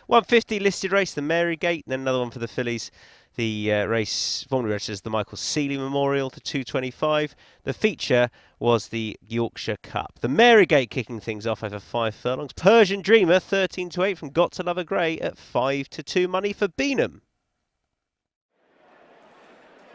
150 listed race, the Marygate, and then another one for the fillies. The race formerly registered as the Michael Seeley Memorial to 225. The feature was the Yorkshire Cup. The Marygate kicking things off over 5 furlongs. Persian Dreamer 13-8 from Got to Love a Grey at 5-2 money for Beanham.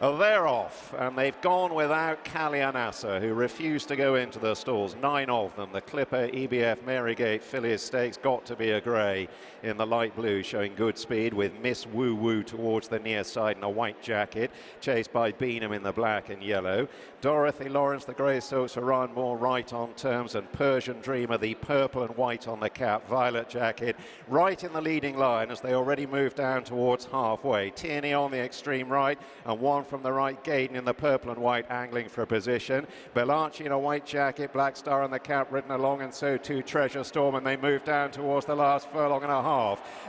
They're off, and they've gone without Kalianasa, who refused to go into the stalls. 9 of them. The Clipper, EBF, Marygate, Fillies Stakes, Got to Be a Grey in the light blue, showing good speed with Miss Woo Woo towards the near side in a white jacket, chased by Beanham in the black and yellow. Dorothy Lawrence, the grey silks for Ryan Moore, right on terms, and Persian Dreamer, the purple and white on the cap, violet jacket, right in the leading line as they already move down towards halfway. Tierney on the extreme right, and one from the right, Gaydon in the purple and white angling for a position. Bellacci in a white jacket, Black Star on the cap ridden along, and so too Treasure Storm, and they move down towards the last furlong and a half.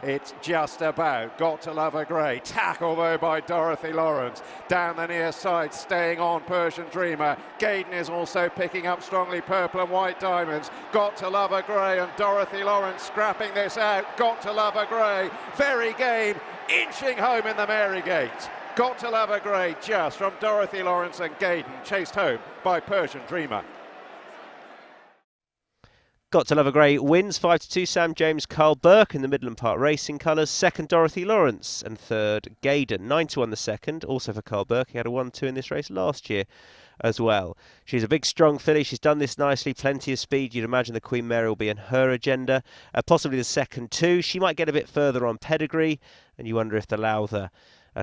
It's just about Got to Love a Grey. Tackle though by Dorothy Lawrence. Down the near side, staying on Persian Dreamer. Gaydon is also picking up strongly purple and white diamonds. Got to Love a Grey and Dorothy Lawrence scrapping this out. Got to Love a Grey, very game, inching home in the Marygate. Got to Love a Grey just from Dorothy Lawrence and Gaydon, chased home by Persian Dreamer. Got to Love a Grey wins 5-2 Sam James, Carl Burke in the Midland Park Racing colours. Second Dorothy Lawrence and third Gaydon. 9-1 the second, also for Carl Burke. He had a 1-2 in this race last year as well. She's a big strong filly. She's done this nicely, plenty of speed. You'd imagine the Queen Mary will be in her agenda. Possibly the second too. She might get a bit further on pedigree, and you wonder if the Lowther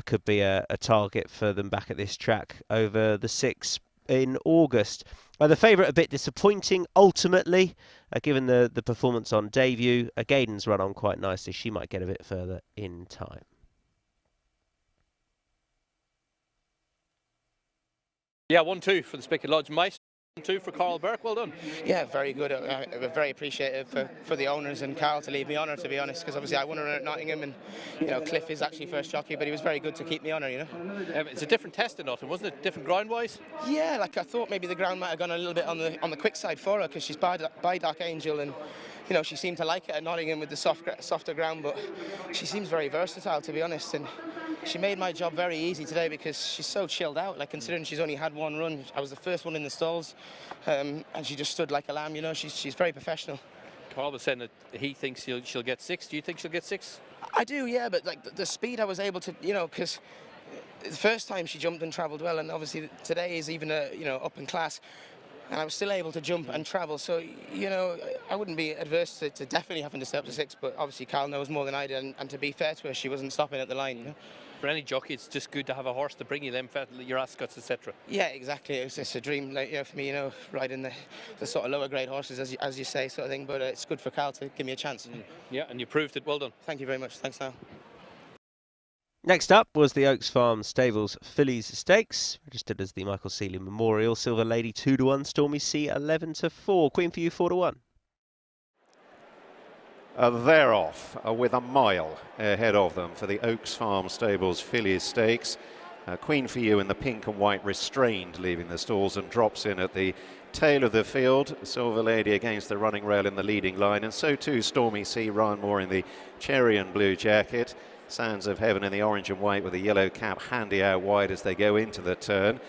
could be a target for them back at this track over the 6 in August. The favourite a bit disappointing ultimately, given the performance on debut. Gaydon's run on quite nicely. She might get a bit further in time. Yeah, 1-2 for the Spicket Lodge Mice. 2 for Carl Burke, well done. Yeah, very good. Very appreciative for the owners and Carl to leave me on her, to be honest, because obviously I won her at Nottingham, and you know Cliff is actually first jockey, but he was very good to keep me on her, you know. It's a different test in Nottingham, wasn't it? Different ground wise. Yeah, like I thought maybe the ground might have gone a little bit on the quick side for her, because she's by Dark Angel, and you know she seemed to like it at Nottingham with the softer ground, but she seems very versatile, to be honest, and she made my job very easy today because she's so chilled out. Like considering she's only had one run, I was the first one in the stalls, and she just stood like a lamb. You know, she's very professional. Carl was saying that he thinks she'll get 6. Do you think she'll get 6? I do, yeah, but like the speed I was able to, you know, because the first time she jumped and travelled well, and obviously today is even up in class. And I was still able to jump and travel, so you know I wouldn't be adverse to definitely having to stay up to 6. But obviously Carl knows more than I did, and to be fair to her, she wasn't stopping at the line, you know. For any jockey, it's just good to have a horse to bring you them, your Ascots, etc. Yeah, exactly. It's a dream, like, you know, for me, you know, riding the sort of lower grade horses, as you say, sort of thing. But it's good for Carl to give me a chance. Yeah, and you proved it. Well done. Thank you very much. Thanks, Niall. Next up was the Oaks Farm Stables Fillies Stakes, registered as the Michael Seeley Memorial. Silver Lady 2-1, Stormy Sea 11-4, Queen for You 4-1. They're off with a mile ahead of them for the Oaks Farm Stables Fillies Stakes. Queen for You in the pink and white restrained, leaving the stalls, and drops in at the tail of the field. Silver Lady against the running rail in the leading line, and so too Stormy Sea. Ryan Moore in the cherry and blue jacket. Sands of Heaven in the orange and white with a yellow cap handy out wide as they go into the turn.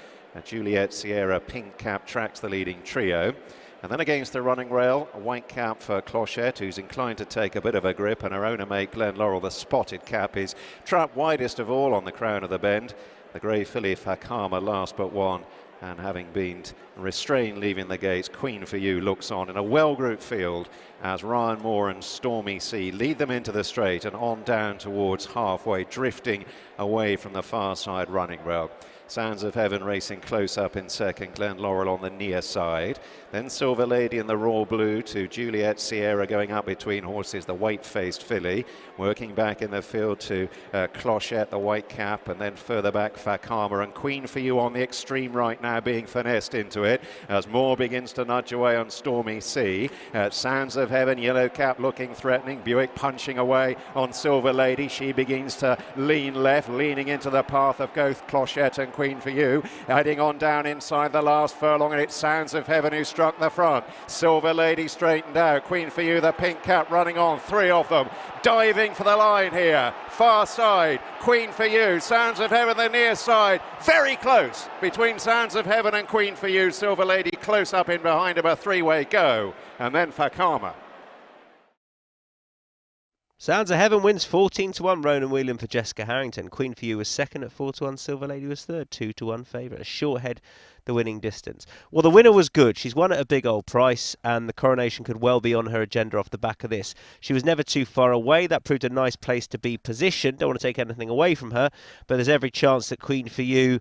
Juliet Sierra pink cap tracks the leading trio. And then against the running rail, a white cap for Clochette, who's inclined to take a bit of a grip, and her owner mate Glen Laurel, the spotted cap, is trapped widest of all on the crown of the bend. The grey filly Fakama last but one, and having been restrained leaving the gates, Queen for You looks on in a well-grouped field as Ryan Moore and Stormy Sea lead them into the straight and on down towards halfway, drifting away from the far side running rail. Sands of Heaven racing close up in second, Glen Laurel on the near side. Then Silver Lady in the raw blue to Juliet Sierra going up between horses, the white-faced filly. Working back in the field to Clochette, the white cap, and then further back Fakama, and Queen for You on the extreme right now being finessed into it as Moore begins to nudge away on Stormy Sea. Sands of Heaven, yellow cap looking threatening. Buick punching away on Silver Lady. She begins to lean left, leaning into the path of both Clochette and Queen for You. Heading on down inside the last furlong, and it's Sands of Heaven who struck the front. Silver Lady straightened out. Queen for You, the pink cap running on. 3 of them. diving for the line here. Far side, Queen for You, Sounds of Heaven the near side. Very close between Sounds of Heaven and Queen for You. Silver Lady close up in behind him, a three-way go. And then Fakama. Sounds of Heaven wins 14-1. Ronan Whelan for Jessica Harrington. Queen for You was second at 4-1. Silver Lady was third, 2-1 favourite. A short head, the winning distance. Well, the winner was good. She's won at a big old price, and the coronation could well be on her agenda off the back of this. She was never too far away. That proved a nice place to be positioned. Don't want to take anything away from her, but there's every chance that Queen for You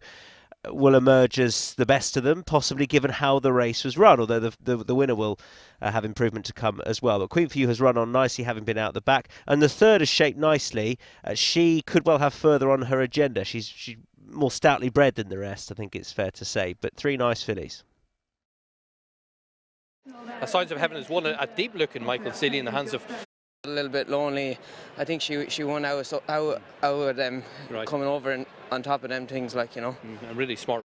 will emerge as the best of them, possibly given how the race was run, although the winner will have improvement to come as well. But Queen for You has run on nicely, having been out the back, and the third is shaped nicely. She could well have further on her agenda. She's more stoutly bred than the rest, I think it's fair to say, but three nice fillies. Signs of Heaven has won a deep look in Michael City in the hands of... A little bit lonely. I think she won out of them, Right. coming over and on top of them things, like, you know. And really smart.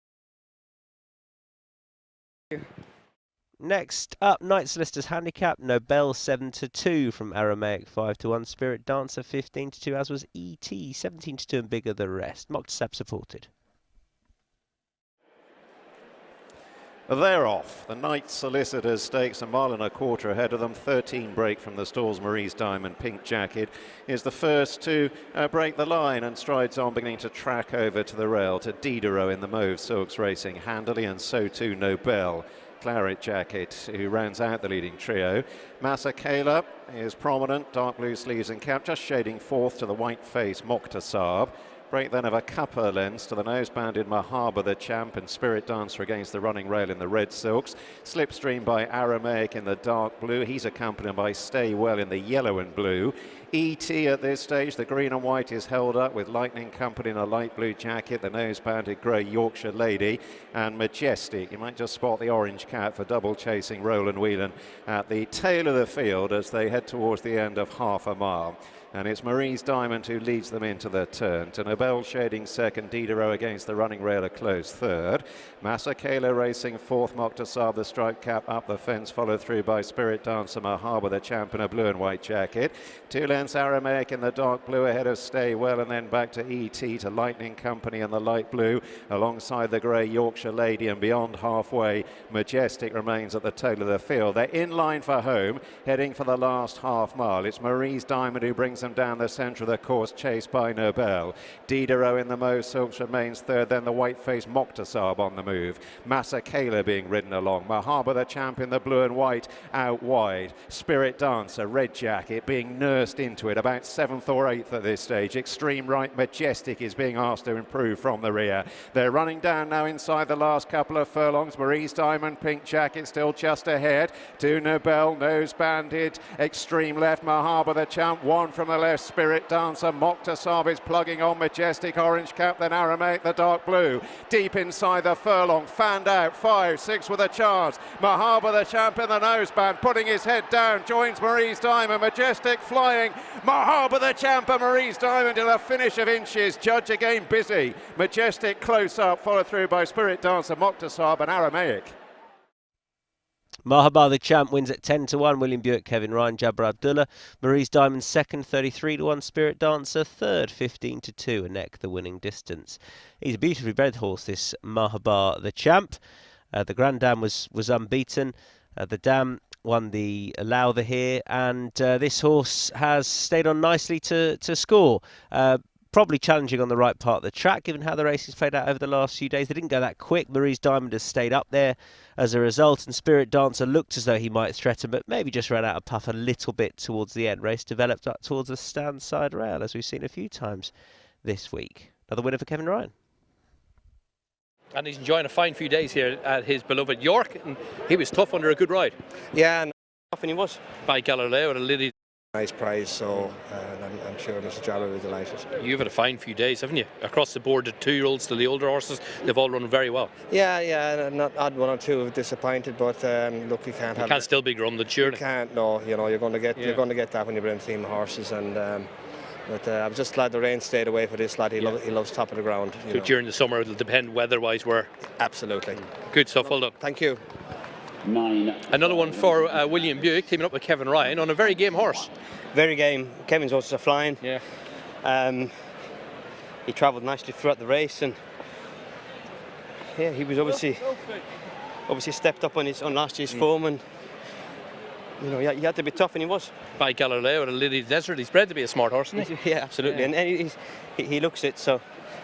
Next up, Night Solicitor's Handicap, Nobel 7-2 from Aramaic 5-1, Spirit Dancer 15-2, as was ET 17-2 and bigger the rest. Moktasab supported. They're off. The Night Solicitors Stakes, a mile and a quarter ahead of them. 13 break from the stalls. Marie's Diamond, Pink Jacket, is the first to break the line and strides on, beginning to track over to the rail to Diderot in the mauve silks, racing handily, and so too Nobel. Claret Jacket, who rounds out the leading trio. Massa Kayla is prominent, dark blue sleeves and cap, just shading fourth to the white face Moktasab. Break then of a cupper lens to the nose-banded Mahaba the Champ and Spirit Dancer against the running rail in the red silks. Slipstream by Aramaic in the dark blue. He's accompanied by Stay Well in the yellow and blue. E.T. at this stage, the green and white is held up with Lightning Company in a light blue jacket, the nose-banded grey Yorkshire Lady, and Majestic. You might just spot the orange cat for double chasing Roland Whelan at the tail of the field as they head towards the end of half a mile. And it's Marie's Diamond who leads them into the turn. To Nobel shading second, Diderot against the running rail a close third. Massa Kayla racing fourth, Moktasab the striped cap up the fence, followed through by Spirit Dancer, Mahaba the Champ in a blue and white jacket. 2 lengths Aramaic in the dark blue ahead of Stay Well, and then back to E.T. to Lightning Company in the light blue alongside the grey Yorkshire Lady, and beyond halfway Majestic remains at the tail of the field. They're in line for home, heading for the last half mile. It's Marie's Diamond who brings them down the centre of the course, chased by Nobel. Diderot in the mauve silks remains third, then the white-faced Moktasab on the move. Massa Kayla being ridden along. Mahaba the Champ in the blue and white out wide. Spirit Dancer, red jacket, being nursed into it about 7th or 8th at this stage. Extreme right Majestic is being asked to improve from the rear. They're running down now inside the last couple of furlongs. Marie's Diamond, Pink Jacket still just ahead. To Nobel, nose banded, extreme left. Mahaba the Champ, one from the left. Spirit Dancer, Moktasab is plugging on. Majestic, orange cap, then Aramaic, the dark blue. Deep inside the furlong, fanned out, 5, 6 with a chance. Mahaba the Champ in the noseband, putting his head down, joins Marie's Diamond. Majestic flying. Mahaba the Champ and Marie's Diamond in a finish of inches. Judge again busy. Majestic close up, followed through by Spirit Dancer, Moktasab and Aramaic. Mahaba the Champ wins at 10-1. William Buick, Kevin Ryan, Jabbar Abdullah. Marie's Diamond second, 33-1. Spirit Dancer third, 15-2. A neck the winning distance. He's a beautifully bred horse, this Mahaba the Champ. The Grand Dam was unbeaten. The Dam won the Lowther here, and this horse has stayed on nicely to score. Probably challenging on the right part of the track, given how the race has played out over the last few days. They didn't go that quick. Marie's Diamond has stayed up there as a result, and Spirit Dancer looked as though he might threaten, but maybe just ran out of puff a little bit towards the end. Race developed up towards the stand side rail, as we've seen a few times this week. Another winner for Kevin Ryan. And he's enjoying a fine few days here at his beloved York, and he was tough under a good ride. Yeah, and often he was. By Galileo and a Lily. Nice prize, so I'm sure Mr. Jallow will be delighted. You've had a fine few days, haven't you? Across the board, the 2-year-olds to the older horses, they've all run very well. Yeah, not odd one or two have disappointed, but look, you can't have. Can't still be grundled, surely. You can't, no. You know, you're going to get that when you bring a team of horses, and but I'm just glad the rain stayed away for this lad. He loves top of the ground. So during the summer, it'll depend weather-wise where. Absolutely. Good stuff. Well done. Thank you. Another one for William Buick, teaming up with Kevin Ryan on a very game horse. Very game. Kevin's horses are flying. Yeah. He travelled nicely throughout the race, and yeah, he was obviously stepped up on last year's form, and you know, he had to be tough, and he was. By Galileo at a Lily Desert, he's bred to be a smart horse, isn't he? Yeah, absolutely, yeah. And he looks it, so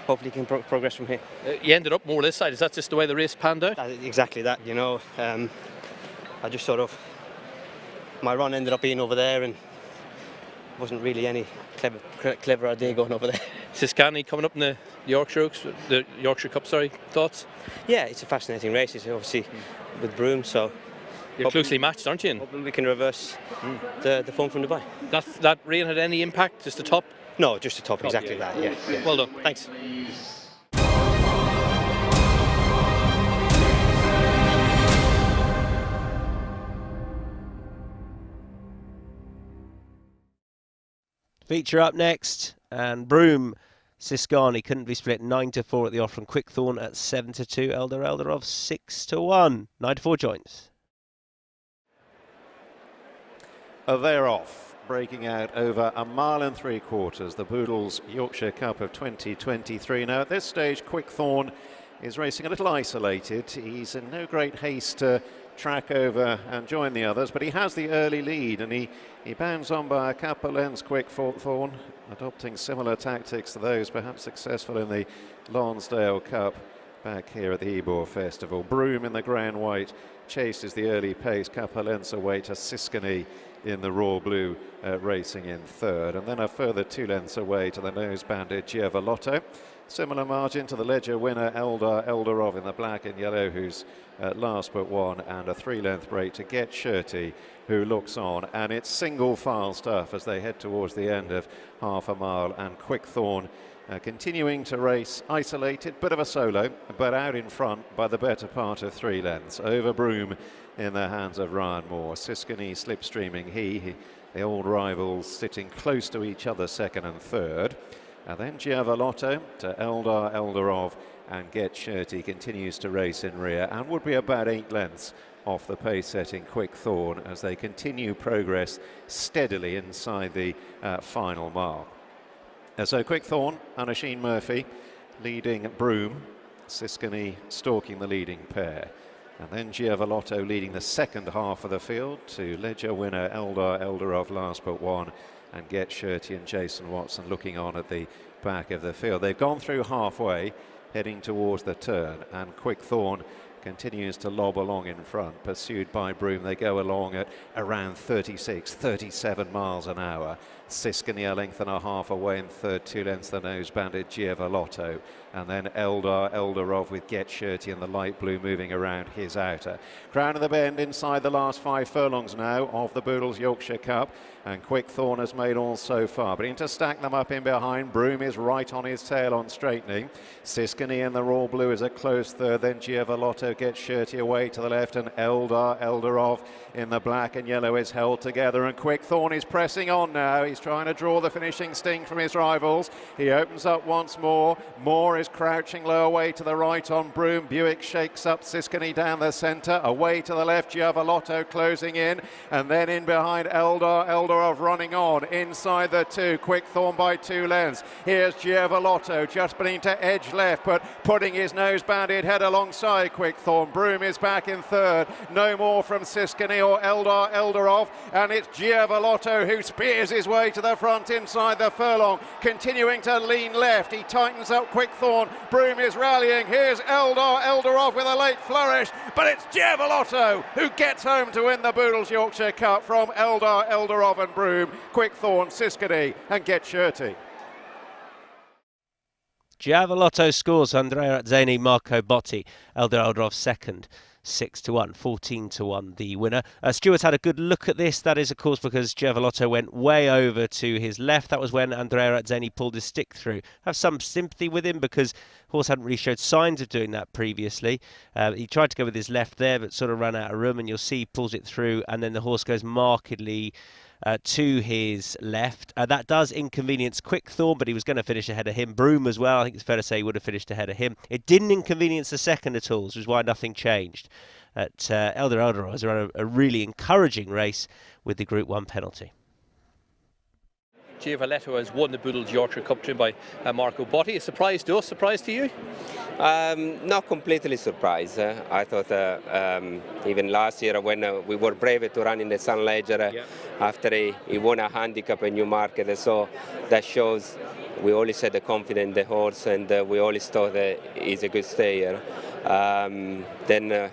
hopefully he can progress from here. You ended up more this side. Is that just the way the race panned out? Exactly that, you know. I just sort of, my run ended up being over there, and wasn't really any clever idea going over there. Siskany coming up in the Yorkshire Cup, sorry, thoughts? Yeah, it's a fascinating race. It's obviously with Broome, so you're closely matched, aren't you? Hopefully we can reverse the form from Dubai. That rain had any impact? Just the top? No, just the top, exactly that, yeah. Well done. Thanks. Feature up next, and Broome Siskany couldn't be split 9-4 at the Offram. Quickthorn at 7-2. Eldarov 6-1. 9-4 joints. They're off, breaking out over 1 3/4 miles, the Boodles Yorkshire Cup of 2023. Now at this stage, Quickthorn is racing a little isolated. He's in no great haste to track over and join the others, but he has the early lead, and he bounds on by a couple of lengths. Quickthorn adopting similar tactics to those perhaps successful in the Lonsdale Cup back here at the Ebor Festival. Broome in the grey and white chases the early pace, couple of lengths away to Siskany in the raw blue, racing in third, and then a further 2 lengths away to the nose banded Giavolotto. Similar margin to the Ledger winner Eldarov in the black and yellow, who's last but one, and a 3-length break to Get Shirty, who looks on, and it's single file stuff as they head towards the end of half a mile, and Quickthorn continuing to race isolated, bit of a solo, but out in front by the better part of 3 lengths over Broome in the hands of Ryan Moore. Siskany slipstreaming, the old rivals sitting close to each other, second and third. And then Giavolotto to Eldarov, and Get Shirty continues to race in rear and would be about 8 lengths off the pace-setting Quickthorn as they continue progress steadily inside the final mile. So Quickthorn, Anasheen Murphy leading Broome, Siskany stalking the leading pair. And then Giavolotto leading the second half of the field to Ledger winner Eldarov last but one, and Get Shirty and Jason Watson looking on at the back of the field. They've gone through halfway, heading towards the turn, and Quickthorn continues to lob along in front, pursued by Broome. They go along at around 36, 37 miles an hour. Siskany a length and a half away in third, 2 lengths the nose banded Giavolotto, and then Eldarov with Get Shirty in the light blue moving around his outer. Crown of the Bend inside the last 5 furlongs now of the Boodles Yorkshire Cup, and Quickthorn has made all so far, but in to stack them up in behind. Broome is right on his tail on straightening. Siskany in the raw blue is a close third, then Giavolotto Get Shirty away to the left, and Eldarov in the black and yellow is held together, and Quickthorn is pressing on now. He's trying to draw the finishing sting from his rivals. He opens up once more. Moore is crouching low away to the right on Broome. Buick shakes up Siskany down the centre. Away to the left, Giavolotto closing in, and then in behind Eldarov running on inside the 2. Quickthorn by 2 lengths. Here's Giavolotto just beginning to edge left, but putting his nose banded head alongside Quickthorn. Broome is back in third. No more from Siskany or Eldarov, and it's Giavolotto who spears his way to the front inside the furlong, continuing to lean left. He tightens up Quickthorn. Broome is rallying. Here's Eldarov with a late flourish, but it's Giavolotto who gets home to win the Boodles Yorkshire Cup from Eldarov and Broome, Quickthorn, Siskany and Get Shirty. Giavolotto scores, Andrea Azzeni, Marco Botti, Eldarov second. 6-1, 14-1 the winner. Stuart had a good look at this. That is, of course, because Giavolotto went way over to his left. That was when Andrea Azzeni pulled his stick through. Have some sympathy with him because horse hadn't really showed signs of doing that previously. He tried to go with his left there, but sort of ran out of room, and you'll see he pulls it through, and then the horse goes markedly to his left. That does inconvenience Quickthorn, but he was going to finish ahead of him. Broome as well, I think it's fair to say he would have finished ahead of him. It didn't inconvenience the second at all, which is why nothing changed. At Eldorado was around a really encouraging race with the Group 1 penalty. Giavaletto has won the Boodles Yorkshire Cup trained by Marco Botti. A surprise to us, surprise to you? Not completely surprised. I thought even last year when we were brave to run in the Sun Ledger after he won a handicap in Newmarket, so that shows we always had the confidence in the horse, and we always thought that he's a good stayer. Then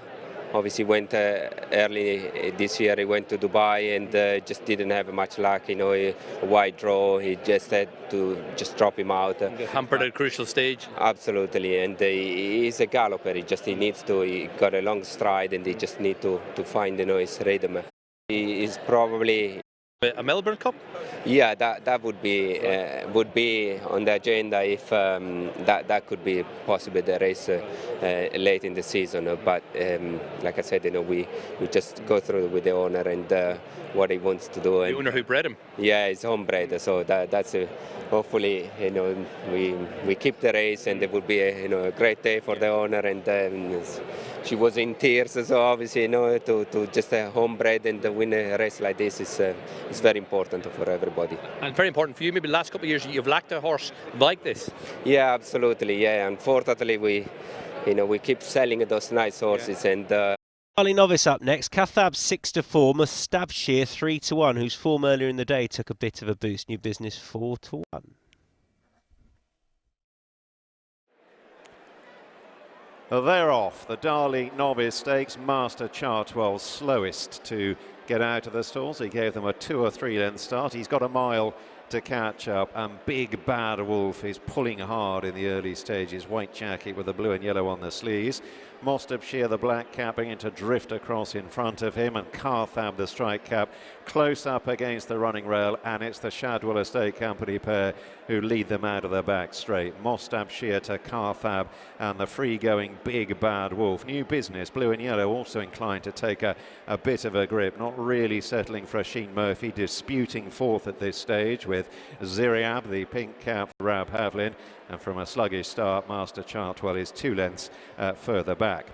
obviously went early this year, he went to Dubai and just didn't have much luck, you know, a wide draw, he just had to just drop him out. Hampered at a crucial stage. Absolutely, and he's a galloper, he needs to, he got a long stride and he just need to find, you know, his rhythm. He is probably... A Melbourne Cup? Yeah, that would be on the agenda if that could be possibly the race late in the season. But like I said, you know, we just go through with the owner and what he wants to do. The owner who bred him? Yeah, he's homebred, so that's hopefully, you know, we keep the race, and it would be a great day for the owner. And she was in tears, so obviously, you know, to just homebred and win a race like this is very important for everybody. And very important for you, maybe the last couple of years you've lacked a horse like this. Yeah, absolutely. Yeah, unfortunately we keep selling those nice horses. And Charlie Novice up next. Cathab 6-4, Mustabshir 3-1, whose form earlier in the day took a bit of a boost. New business 4-1. They're off. The Darley Novice Stakes, Master Chartwell slowest to get out of the stalls. He gave them a 2 or 3 length start. He's got a mile to catch up, and Big Bad Wolf is pulling hard in the early stages. White jacket with the blue and yellow on the sleeves. Mustabshir, the black cap, beginning to drift across in front of him, and Carthab, the strike cap, close up against the running rail, and it's the Shadwell Estate Company pair who lead them out of the back straight. Mustabshir to Carthab and the free-going Big Bad Wolf. New business, blue and yellow, also inclined to take a bit of a grip, not really settling for Sheen Murphy, disputing fourth at this stage with Ziriab, the pink cap, Rab Havlin. And from a sluggish start, Master Chartwell is 2 lengths further back.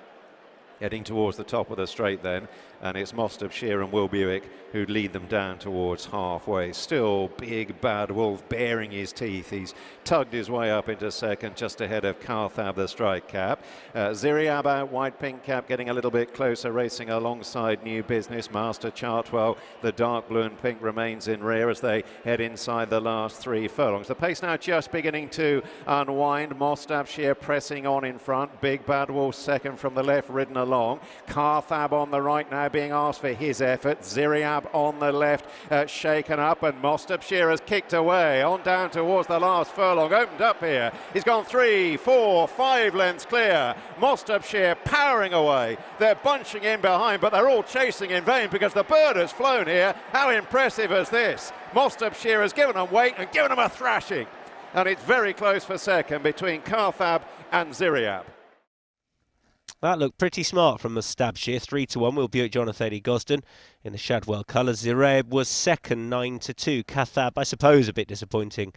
Heading towards the top of the straight then, and it's Mustabshir and Will Buick who lead them down towards halfway. Still Big Bad Wolf baring his teeth. He's tugged his way up into second, just ahead of Carthab, the strike cap. Ziriab out, white pink cap, getting a little bit closer, racing alongside New Business. Master Chartwell, the dark blue and pink, remains in rear as they head inside the last 3 furlongs. The pace now just beginning to unwind. Mustabshir pressing on in front. Big Bad Wolf second from the left, ridden along. Carthab on the right now being asked for his effort. Ziriab on the left, shaken up, and Mustabshir has kicked away on down towards the last furlong. Opened up here. He's gone 3, 4, 5 lengths clear. Mustabshir powering away. They're bunching in behind, but they're all chasing in vain because the bird has flown here. How impressive is this? Mustabshir has given them weight and given them a thrashing. And it's very close for second between Carthab and Ziriab. That looked pretty smart from Mustabshir, 3-1. Will Buick, Jonathan E. Gosden in the Shadwell colours. Zireb was second, 9-2. Cathab, I suppose, a bit disappointing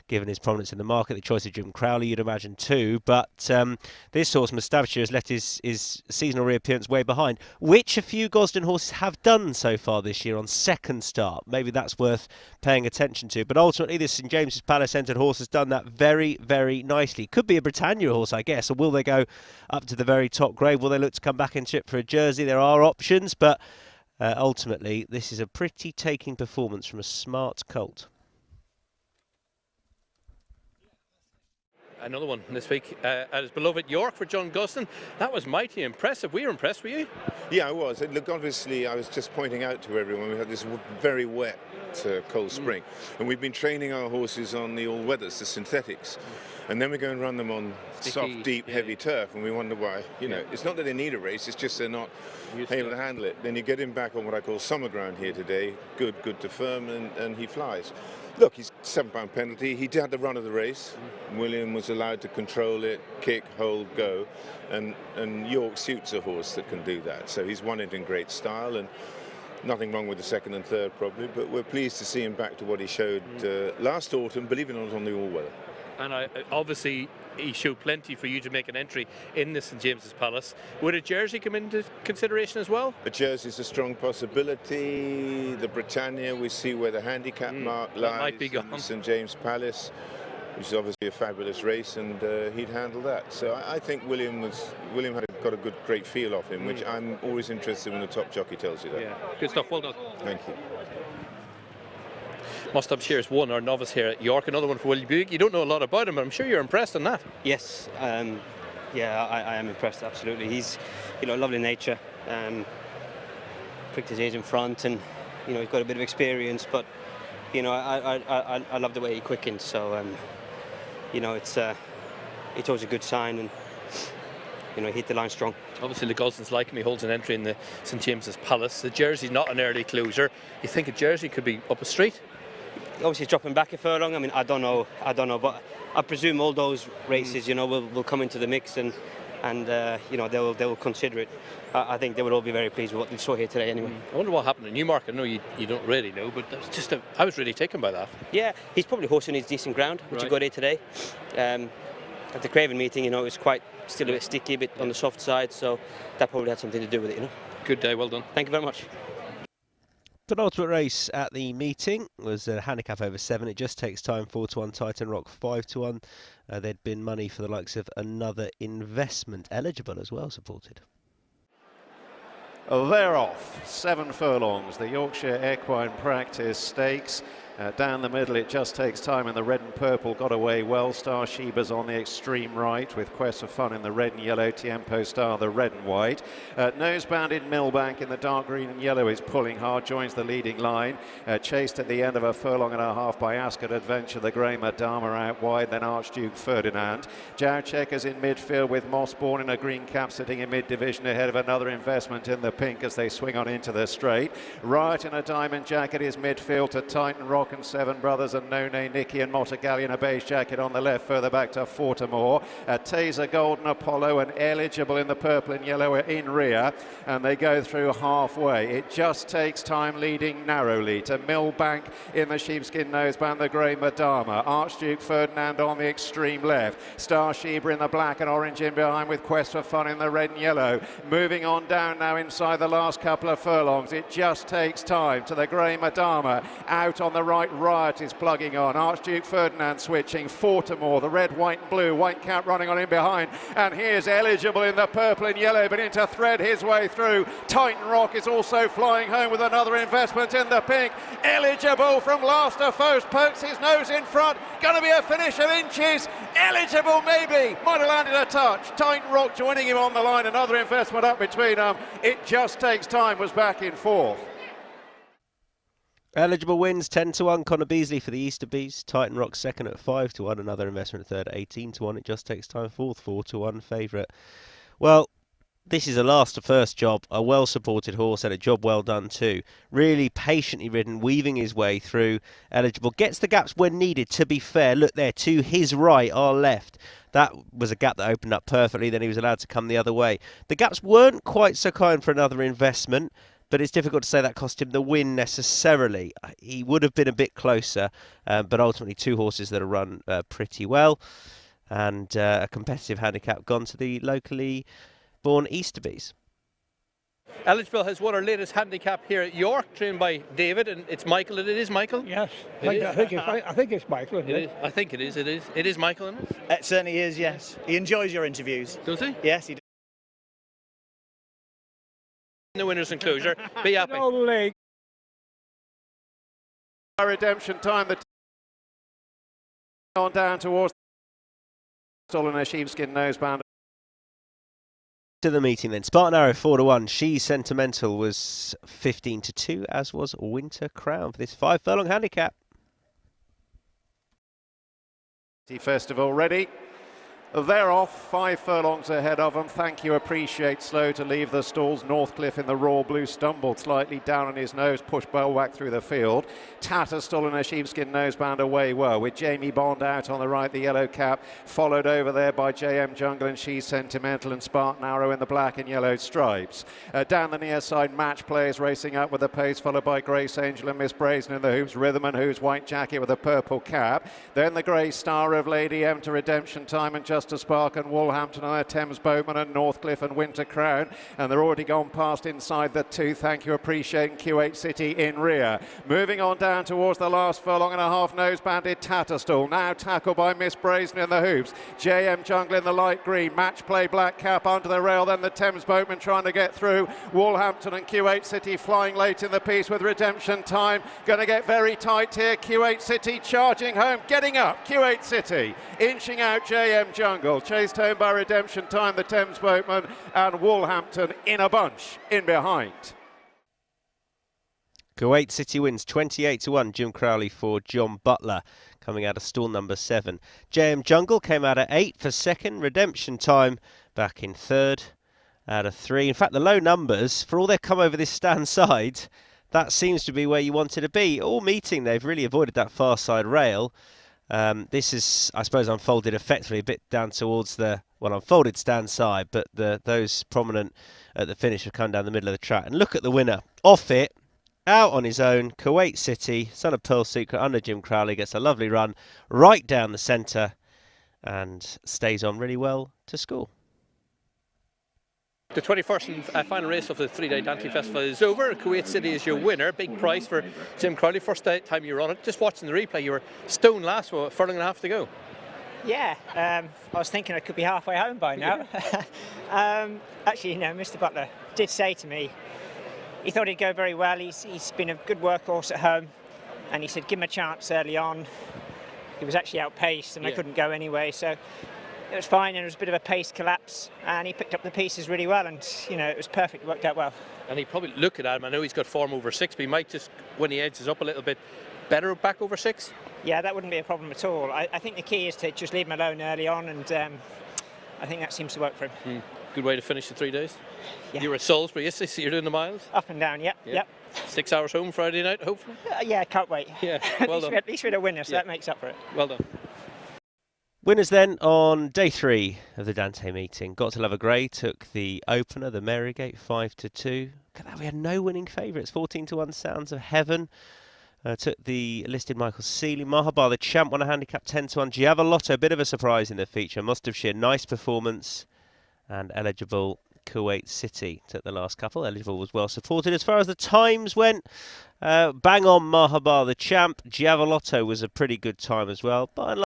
given his prominence in the market. The choice of Jim Crowley, you'd imagine too. But this horse, Mustabshir, has let his seasonal reappearance way behind, which a few Gosden horses have done so far this year on second start. Maybe that's worth paying attention to. But ultimately, this St James's Palace entered horse has done that very, very nicely. Could be a Britannia horse, I guess. Or will they go up to the very top grade? Will they look to come back and chip for a jersey? There are options, but ultimately, this is a pretty taking performance from a smart colt. Another one this week at his beloved York for John Guston. That was mighty impressive. We were impressed, were you? Yeah, I was. Look, obviously, I was just pointing out to everyone, we had this very wet cold spring, and we've been training our horses on the all-weathers, the synthetics, and then we go and run them on soft, deep, heavy turf, and we wonder why. You know, it's not that they need a race, it's just they're not able to handle it. Then you get him back on what I call summer ground here today, good to firm, and he flies. Look, he's £7 penalty. He had the run of the race. William was allowed to control it, kick, hold, go, and York suits a horse that can do that. So he's won it in great style, and Nothing wrong with the second and third probably, but we're pleased to see him back to what he showed last autumn, believe it or not, on the all-weather. And obviously he showed plenty for you to make an entry in the St James's Palace. Would a jersey come into consideration as well? A jersey is a strong possibility. The Britannia, we see where the handicap mark lies. That might be gone. In the St James Palace, which is obviously a fabulous race, and he'd handle that. So I think William had got a great feel off him, which I'm always interested when the top jockey tells you that. Yeah, good stuff. Well done. Thank you. Mustab Shears won, our novice here at York. Another one for Willie Buick. You don't know a lot about him, but I'm sure you're impressed on that. Yes, yeah, I am impressed, absolutely. He's, lovely nature, pricked his ears in front, and, he's got a bit of experience, but, I love the way he quickens, so, it's always a good sign, and, he hit the line strong. Obviously, the Gulson's like him. He holds an entry in the St James's Palace. The jersey's not an early closer. You think a jersey could be up a street? Obviously, he's dropping back a furlong. I mean, I don't know, but I presume all those races, will come into the mix, and they will consider it. I think they will all be very pleased with what they saw here today, anyway. I wonder what happened in Newmarket. I know you don't really know, but that was just I was really taken by that. Yeah, he's probably horsing his decent ground, which he got here today. At the Craven meeting, it was still a bit sticky, a bit on the soft side, so that probably had something to do with it, Good day, well done. Thank you very much. Penultimate race at the meeting was a handicap over 7. It just takes time. 4-1 Titan Rock, 5-1. There'd been money for the likes of Another Investment, eligible as well, supported. They're off. 7 furlongs. The Yorkshire Equine Practice Stakes. Down the middle, it just takes time, and the red and purple got away well. Star Sheba's on the extreme right, with Quest for Fun in the red and yellow, Tiempo Star the red and white. Nosebounded Millbank in the dark green and yellow is pulling hard, joins the leading line. Chased at the end of a furlong and a half by Ascot Adventure, the grey Madama out wide, then Archduke Ferdinand. Jow Checkers in midfield with Mossbourne in a green cap sitting in mid-division ahead of Another Investment in the pink as they swing on into the straight. Riot in a diamond jacket is midfield to Titan Rock and Seven Brothers and No Nay Nicky and Motagalli in a beige jacket on the left, further back to Fortimore. Taser Golden Apollo and Eligible in the purple and yellow are in rear, and they go through halfway. It just takes time, leading narrowly to Millbank in the sheepskin noseband, the grey Madama. Archduke Ferdinand on the extreme left. Star Sheba in the black and orange in behind, with Quest for Fun in the red and yellow. Moving on down now inside the last couple of furlongs. It just takes time to the grey Madama. Out on the right, Riot is plugging on. Archduke Ferdinand switching. Fortimore, the red, white and blue. White cap running on in behind. And here's Eligible in the purple and yellow, but into thread his way through. Titan Rock is also flying home with Another Investment in the pink. Eligible from last to first, pokes his nose in front. Going to be a finish of inches. Eligible maybe. Might have landed a touch. Titan Rock joining him on the line. Another Investment up between them. It just takes time was back in fourth. Eligible wins 10-1. Connor Beasley for the Easter Beast. Titan Rock second at 5-1. Another Investment third at 18-1. It just takes time. Fourth 4-1 favourite. Well, this is a last to first job. A well supported horse and a job well done too. Really patiently ridden, weaving his way through. Eligible gets the gaps when needed. To be fair, look there to his right, our left. That was a gap that opened up perfectly. Then he was allowed to come the other way. The gaps weren't quite so kind for Another Investment, but it's difficult to say that cost him the win necessarily. He would have been a bit closer, but ultimately 2 horses that have run pretty well, and a competitive handicap gone to the locally born Easterbees. Eligible has won our latest handicap here at York, trained by David, and it's Michael. It is Michael? Yes, I think it's Michael. Isn't it? I think it is. It is Michael, isn't it? It certainly is, yes. He enjoys your interviews. Does he? Yes, he does. The winner's enclosure. Be happy. Redemption time. The on down towards still in a sheepskin noseband. To the meeting then. Spartan Arrow 4-1. She's Sentimental was 15-2, as was Winter Crown for this 5 furlong handicap. Festival ready. They're off, 5 furlongs ahead of them. Thank you, appreciate, slow to leave the stalls. Northcliffe in the raw blue stumbled slightly down on his nose, pushed Bellwack through the field. Tatterstall in a sheepskin noseband away well, with Jamie Bond out on the right, the yellow cap, followed over there by JM Jungle and She's Sentimental and Spartan Arrow in the black and yellow stripes. Down the near side, Match Players racing up with the pace, followed by Grace Angel and Miss Brazen in the hoops. Rhythm and Who's white jacket with a purple cap. Then the grey star of Lady M to Redemption Time and Just a Spark and Woolhampton on Thames Boatman and Northcliffe and Winter Crown, and they're already gone past inside the 2. Thank you, appreciate, and Q8 City in rear. Moving on down towards the last furlong and a half, nose banded Tatterstall, now tackled by Miss Brazen in the hoops. JM Jungle in the light green, Match Play black cap onto the rail, then the Thames Boatman trying to get through. Woolhampton and Q8 City flying late in the piece with Redemption Time. Going to get very tight here. Q8 City charging home, getting up. Q8 City inching out JM Jungle. Chased home by Redemption Time, the Thames Boatman, and Woolhampton in a bunch in behind. Kuwait City wins 28-1. Jim Crowley for John Butler, coming out of stall number 7. JM Jungle came out at 8 for second. Redemption Time back in third out of 3. In fact, the low numbers, for all they've come over this stand side, that seems to be where you wanted to be. All meeting, they've really avoided that far side rail. This is, I suppose, unfolded effectively a bit down towards the, well, unfolded stand side, but those prominent at the finish have come down the middle of the track. And look at the winner. Off it, out on his own, Kuwait City, son of Pearl Secret under Jim Crowley, gets a lovely run right down the centre and stays on really well to score. The 21st and final race of the 3-day Dante Festival is over. Kuwait City is your winner. Big prize for Jim Crowley. First time you were on it. Just watching the replay, you were stone last with a furlong and a half to go. Yeah, I was thinking I could be halfway home by now. Actually, you know, Mr. Butler did say to me, he thought he'd go very well. He's been a good workhorse at home, and he said give him a chance early on. He was actually outpaced, and I couldn't go anyway, so it was fine. And it was a bit of a pace collapse, and he picked up the pieces really well, and you know, it was perfect. It worked out well. And he probably look at him. I know he's got form over 6, but he might just, when he edges up a little bit, better back over 6. Yeah, that wouldn't be a problem at all. I think the key is to just leave him alone early on, and I think that seems to work for him. Good way to finish the 3 days. Yeah. You were at Salisbury yesterday, so you're doing the miles? Up and down, yep. 6 hours home Friday night, hopefully? Yeah, can't wait. Yeah, well done. At least we're a winner, so that makes up for it. Well done. Winners then on day 3 of the Dante meeting. Got to Love a Grey took the opener, the Marygate, 5-2. Look at that, we had no winning favourites. 14-1 Sounds of Heaven. Took the listed Michael Seeley. Mahabar, the champ, won a handicap 10-1. Giavolotto, a bit of a surprise in the feature. Must have shared nice performance. And eligible Kuwait City took the last couple. Eligible was well supported. As far as the times went, bang on Mahabar, the champ. Giavolotto was a pretty good time as well. By and large,